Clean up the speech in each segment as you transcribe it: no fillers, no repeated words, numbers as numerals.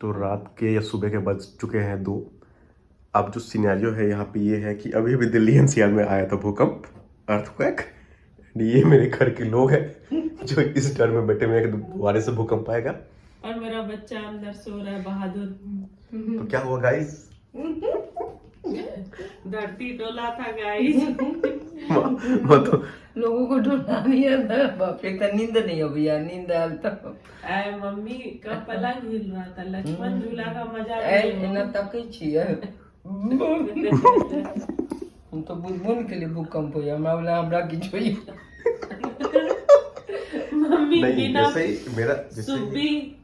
तो रात के या सुबह के बज चुके हैं 2। अब जो सिनेरियो है यहाँ पे ये है कि अभी अभी दिल्ली एनसीआर में आया था भूकंप, अर्थक्वेक। ये मेरे घर के लोग हैं जो इस डर में बैठे हुए हैं कि दोबारा से भूकंप आएगा। और मेरा बच्चा अंदर सो रहा है बहादुर। तो क्या हुआ गाइस? धरती डोला था गाइस। तो लोगों को डुला नहीं आता। बाप रे, तो नींद नहीं हो भैया, नींद आयल तो मम्मी का पलंग हिल रहा था, लक्ष्मण झूला का मजा एना तकै छियै। हम तो बुनबुन के लिए भूकंप हो हमरा किछो ही। मम्मी नहीं, बिना जैसे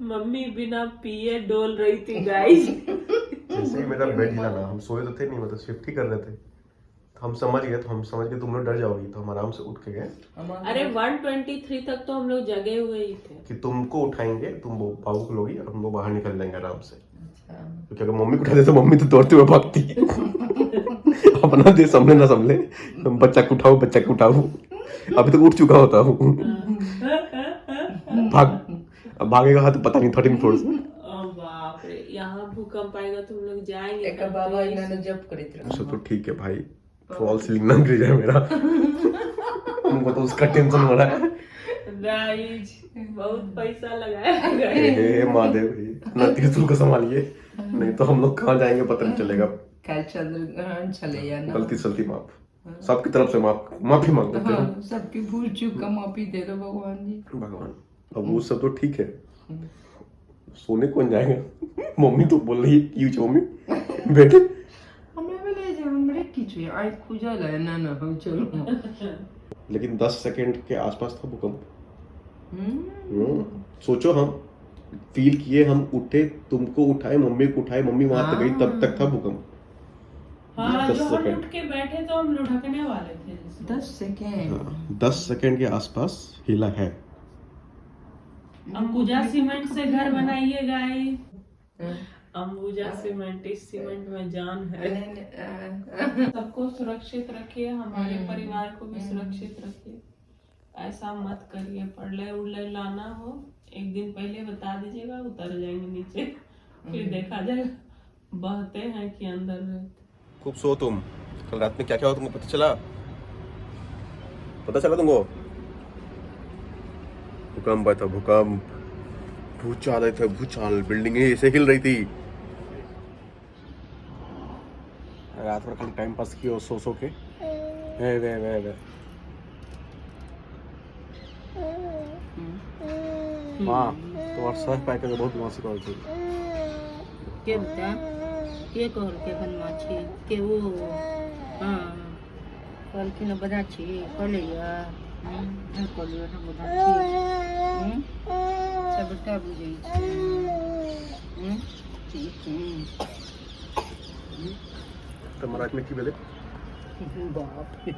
मम्मी बिना पिए डोल रही थी गाइस। जैसे ही मेरा बेड हिला ना, हम सोए तो थे नहीं, मतलब शिफ्ट ही कर रहे थे, तो हम समझ गए तुम लोग डर जाओगी, तो हम आराम से उठ के गए। अरे 123 तक तो हम लोग जगे हुए ही थे कि तुमको उठाएंगे, तुम बाबू को लोगी और हम लोग बाहर निकल जाएंगे आराम से। क्योंकि अगर मम्मी को उठा दे तो मम्मी तो दौड़ते हुए भागती है। अपना दे संभले ना संभले, बच्चा को उठाओ। अभी तक उठ चुका होता हूँ। भागेगा हाथ पता नहीं 13 फ्लोर से। बाप रे, यहाँ भूकंप आएगा तुम लोग जाएंगे। एक बाबा इन्होंने जब करी थी। अच्छा तो ठीक है भाई, फॉल सीलिंग ना गिर जाए मेरा। तुमको तो उसका टेंशन हो रहा है गाइस, बहुत पैसा लगाया गाइस। हे महादेव, अपना त्रिशूल को संभालिए, नहीं तो हम लोग कहाँ जाएंगे पता नहीं चलेगा। चले या ना, गलती सलती माफ, सबकी तरफ से माफी मांगते हैं। हाँ, सबकी भूल चूक का माफी दे दो भगवान जी। भगवान, अब वो सब तो ठीक है, सोने कौन जाएगा? मम्मी तो बोल रही है क्यों मम्मी बेटे हमरा बोले जे हमरे किछु आइ खुजल है ना हम चलो। लेकिन 10 सेकंड के आसपास था भूकंप। सोचो, हम फील किए, हम उठे, तुमको उठाए, मम्मी को उठाए, मम्मी वहां तक गई, तब तक था भूकंप। हाँ, 10 जो हम सेकंड। उठ के बैठे तो हम लुढ़कने वाले थे जैसे। 10 सेकंड 10 सेकंड के आसपास हिला है। अंबुजा सीमेंट से घर बनाइए गाइस। अंबुजा सीमेंट, इस सीमेंट में जान है। सबको सुरक्षित रखिए, हमारे परिवार को भी सुरक्षित रखिए। ऐसा मत करिए, पढ़ले उड़ले लाना हो एक दिन पहले बता दीजिएगा, उतर जाएंगे नीचे, फिर देखा जाएगा बहते हैं कि अंदर रहते। खूब सो तुम। कल रात में क्या क्या हुआ तुमको पता चला? तुमको? भूकंप आया था, भूकंप, भूचाल आए थे, भूचाल, बिल्डिंगें ऐसे हिल रही थी। रात भर खाली टाइम पास किया सो के। वे माँ तो सह पाए के बहुत मौसी कर थी। के बता के कहल के बनमाछी के वो हाँ कल की न बधा छी कलिया कलिया न बधा छी सबटा बुझै छी तो महाराज में की बेले बाप रे,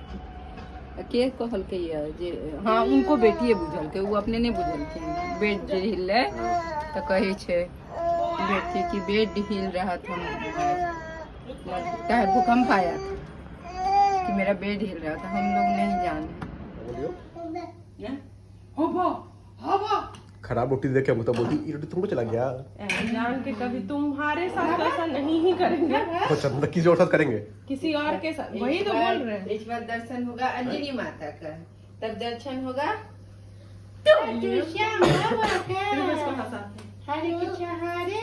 के कहल के ये जे हाँ उनको बेटिए बुझल के, वो अपने नहीं बुझल के। बेड जे हिले तो कहे छे बेटी की बेड हिल रहा था, क्या भूकंप आया था कि मेरा बेड हिल रहा था, हम लोग नहीं जाने। खराब रोटी देखे हम तो बोलती ये रोटी तुमको चला गया। जान के कभी तुम्हारे साथ ऐसा नहीं ही करेंगे, तो चंदा किसी और साथ करेंगे, किसी और के साथ। वही तो बोल रहे हैं। इस बार दर्शन होगा अंजलि माता का, तब दर्शन होगा हरे कृष्ण हरे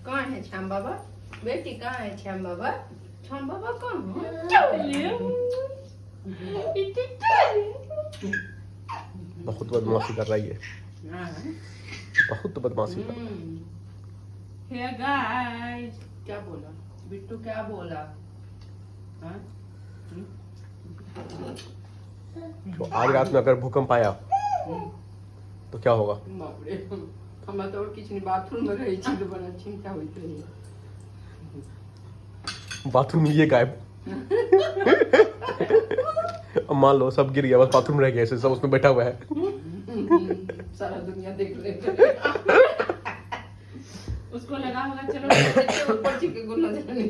कौन है श्याम बाबा? बेटी कहाँ है श्याम बाबा? श्याम बाबा कौन है? बहुत बदमाशी कर रही है, बहुत बदमाशी कर रही है। Hey guys, क्या बोला बिट्टू, क्या बोला? हाँ? तो आज रात में अगर भूकंप आया तो क्या होगा? बाप रे, हम तो और किसी बाथरूम में रही थी तो बड़ा चिंता हुई थी। बाथरूम में ये गायब। अब मान लो सब गिर गया, बस बाथरूम रह गया, ऐसे सब उसमें बैठा हुआ है। सारा दुनिया देख ले। उसको लगा होगा चलो ऊपर चिके को नजर नहीं